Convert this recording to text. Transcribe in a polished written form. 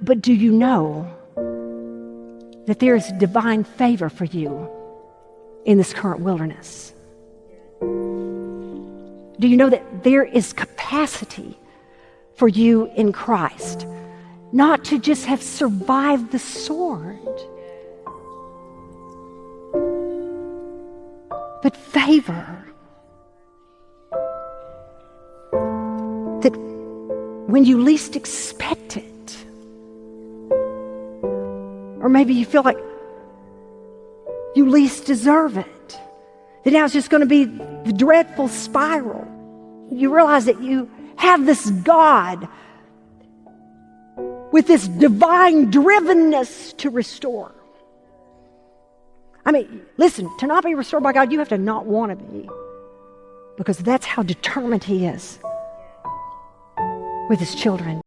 But do you know that there is divine favor for you in this current wilderness? Do you know that there is capacity for you in Christ, not to just have survived the sword, but favor? That when you least expect it, or maybe you feel like you least deserve it, that now it's just going to be the dreadful spiral. You realize that you have this God with this divine drivenness to restore. I mean, listen, to not be restored by God, you have to not want to be, because that's how determined He is with His children.